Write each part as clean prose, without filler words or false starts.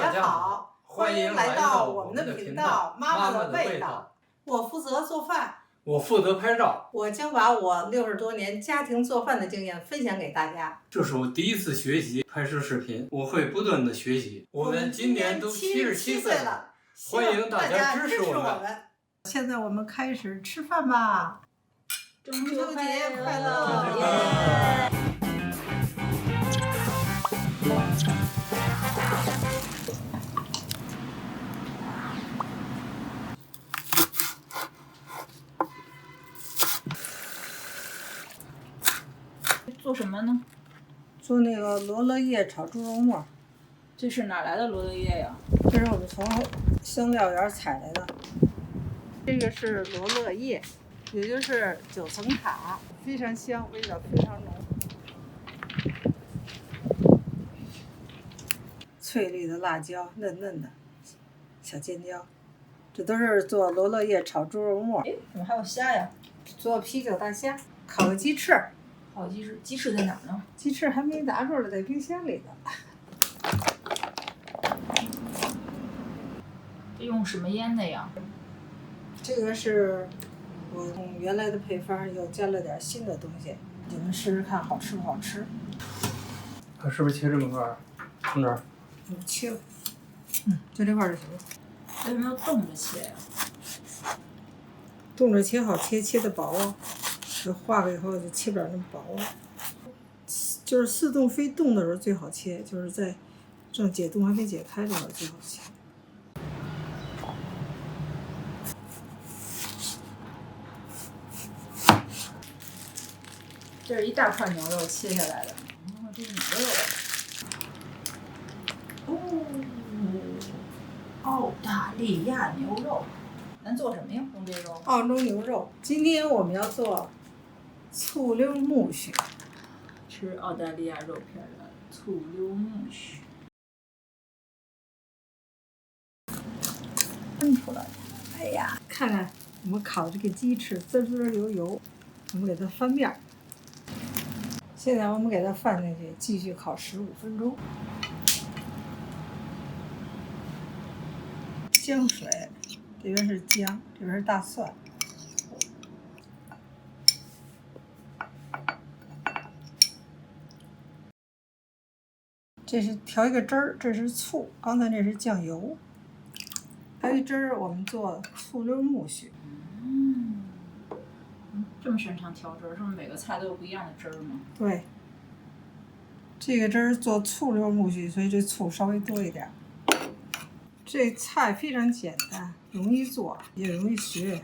大家好，欢迎来到我们的频道《妈妈的味道》。我负责做饭，我负责拍照。我将把我60多年家庭做饭的经验分享给大家。这是我第一次学习拍摄视频，我会不断的学习。我们今年都77岁了，欢迎大家支持我们。现在我们开始吃饭吧。中秋节快乐！做什么呢？做那个罗勒叶炒猪肉末。这是哪来的罗勒叶呀？这是我们从香料园采来的。这个是罗勒叶，也就是9层塔，非常香，味道非常浓。翠绿的辣椒，嫩嫩的小尖椒，这都是做罗勒叶炒猪肉末。哎，怎么还有虾呀？做啤酒大虾，烤个鸡翅。烤鸡翅，鸡翅在哪儿呢？鸡翅还没拿出来，在冰箱里呢。这用什么腌的呀？这个是我用原来的配方，又加了点新的东西，你们试试看好吃不好吃。它是不是切这么块儿？从这儿？切，就这块儿就行了。为什么要冻着切呀？冻着切好切的薄啊，这化了以后就切不了那么薄了。就是似冻非冻的时候最好切，就是在正解冻还没解开的时候最好切。这是一大块牛肉切下来的。这是牛肉。澳大利亚牛肉，咱做什么呀？用这肉？澳洲牛肉。今天我们要做醋溜木须。吃澳大利亚肉片的醋溜木须。翻出来。哎呀，看看我们烤这个鸡翅滋滋流油，我们给它翻面。现在我们给它放进去，继续烤15分钟。姜水，这边是姜，这边是大蒜。这是调一个汁儿，这是醋，刚才这是酱油。调一汁儿，我们做醋溜木须。这么擅长调汁儿，是不是每个菜都有不一样的汁儿吗？对。这个汁儿做醋溜木须，所以这醋稍微多一点。这菜非常简单，容易做，也容易学。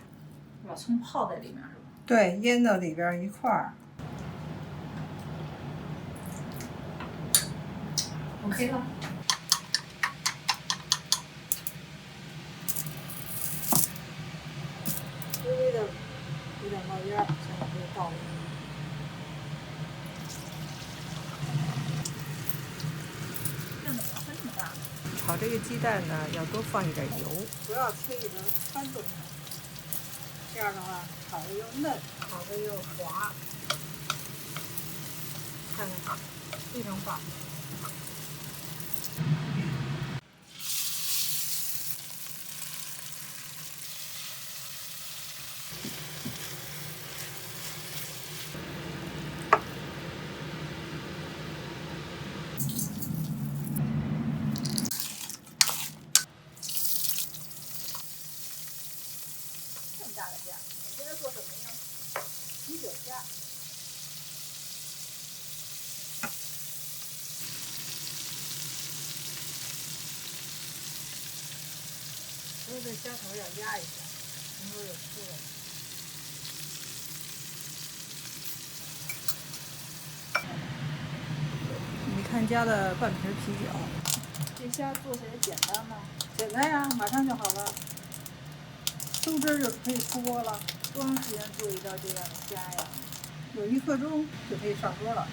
把葱泡在里面是吧？对，腌到里边一块儿。OK 了。微微的有点冒烟，现在可以倒了。这怎么分这么大？炒这个鸡蛋呢，要多放一点油，不要轻易的翻动它，这样的话炒的又嫩，烤的又滑，看看，非常棒。大的虾，你今天做什么呀？啤酒虾。所以这虾头要压一下，从头有出来。你看加了半瓶啤酒。这虾做起来简单吗？简单呀，马上就好了。收汁儿就可以出锅了。多长时间做一道这样的虾呀？有1刻钟就可以上桌了。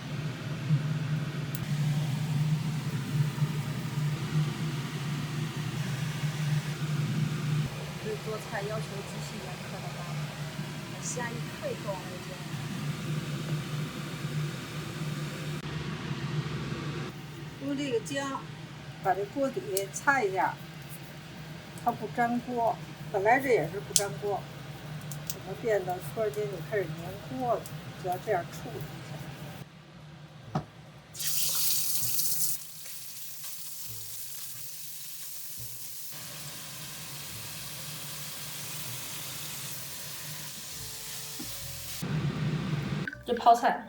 对做菜要求极其严苛的妈妈，虾一退够了就。用这个姜把这锅底擦一下，它不粘锅。本来这也是不粘锅，怎么变得突然间就开始粘锅了？就要这样处理一下。这泡菜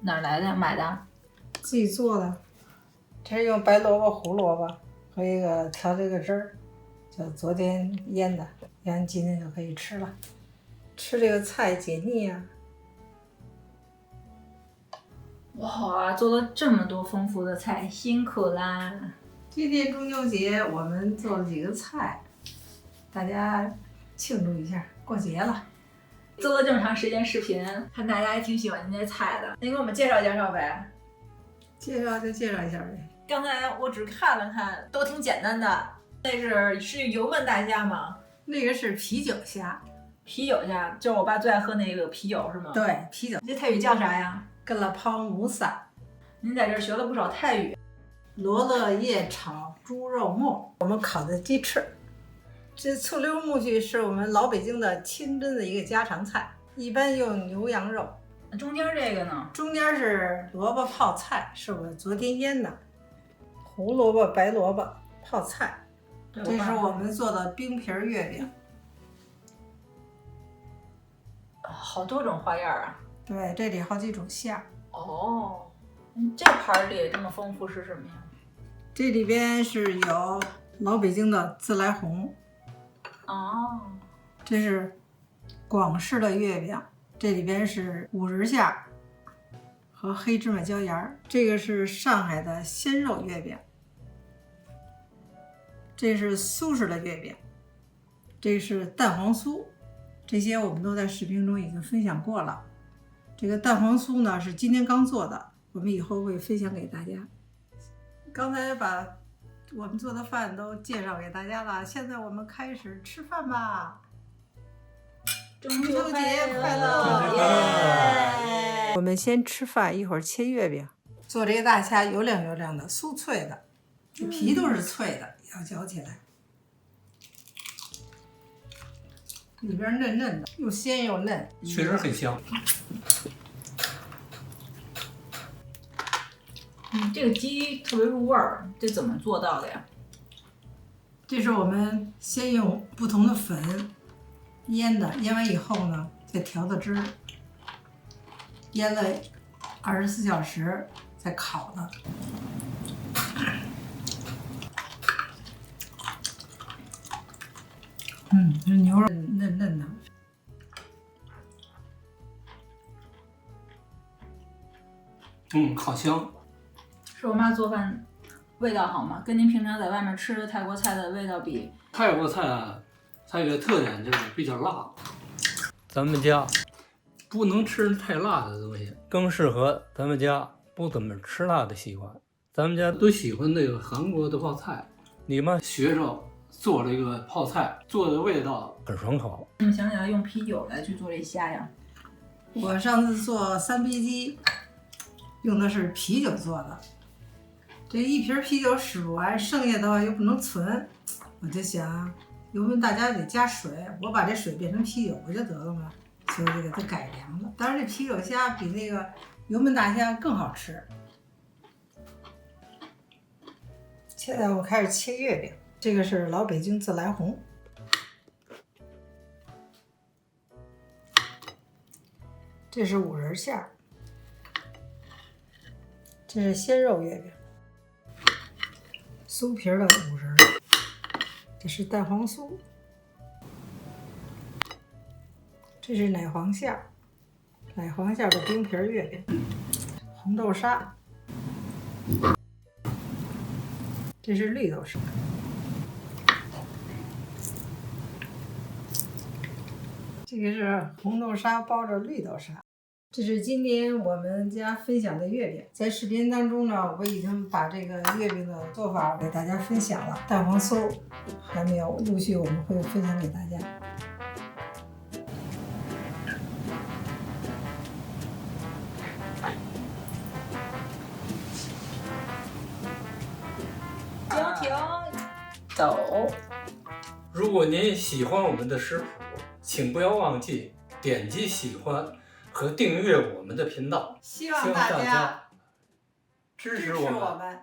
哪儿来的？买的？自己做的。这是用白萝卜、胡萝卜和一个调这个汁儿，就昨天腌的，腌完今天就可以吃了。吃这个菜解腻啊！哇，做了这么多丰富的菜，辛苦啦！今天中秋节我们做了几个菜，大家庆祝一下，过节了。做了这么长时间视频，看大家也挺喜欢这些菜的，您给我们介绍介绍呗？介绍就介绍一下呗。刚才我只看了看，都挺简单的。那是油焖大虾吗？那个是啤酒虾。啤酒虾就是我爸最爱喝那个啤酒是吗？对，啤酒。这泰语叫啥呀？跟了泡姆萨。您在这儿学了不少泰语。罗勒叶炒猪肉末，我们烤的鸡翅。这醋溜木须是我们老北京的清真的一个家常菜，一般用牛羊肉。中间这个呢？中间是萝卜泡菜，是我昨天腌的。胡萝卜、白萝卜泡菜，这是我们做的冰皮月饼。好多种花样啊！对，这里好几种馅。哦，这盘里这么丰富是什么呀？这里边是有老北京的自来红。哦，这是广式的月饼，这里边是五仁馅和黑芝麻椒盐。这个是上海的鲜肉月饼，这是苏式的月饼，这是蛋黄酥，这些我们都在视频中已经分享过了。这个蛋黄酥呢是今天刚做的，我们以后会分享给大家。刚才把我们做的饭都介绍给大家了，现在我们开始吃饭吧。中秋节快乐！耶！我们先吃饭，一会儿切月饼。做这个大虾油亮油亮的，酥脆的，这皮都是脆的，要嚼起来。里边嫩嫩的，又鲜又嫩，确实很香。这个鸡特别入味儿，这怎么做到的呀？这是我们先用不同的粉腌的，腌完以后呢，再调的汁儿，腌了24小时，再烤的。这牛肉嫩嫩的。好香。是我妈做饭味道好吗？跟您平常在外面吃的泰国菜的味道比？泰国菜啊，它有个特点就是比较辣。咱们家不能吃太辣的东西，更适合咱们家不怎么吃辣的习惯。咱们家都喜欢那个韩国的泡菜，你妈学着做这个泡菜，做的味道很爽口。你们想起来用啤酒来去做这虾呀？我上次做三啤鸡，用的是啤酒做的。这一瓶啤酒使不完，剩下的话又不能存，我就想，油焖大虾得加水，我把这水变成啤酒不就得了吗？所以就给它改良了。当然，这啤酒虾比那个油焖大虾更好吃。现在我开始切月饼，这个是老北京自来红，这是五仁馅儿，这是鲜肉月饼。酥皮的五仁，这是蛋黄酥，这是奶黄馅儿，奶黄馅儿的冰皮月饼，红豆沙，这是绿豆沙，这个是红豆沙包着绿豆沙。这是今天我们家分享的月饼，在视频当中呢，我已经把这个月饼的做法给大家分享了，蛋黄酥还没有，陆续我们会分享给大家。行，停，走。如果您喜欢我们的食谱，请不要忘记点击喜欢和订阅我们的频道。希望大家支支持我我们。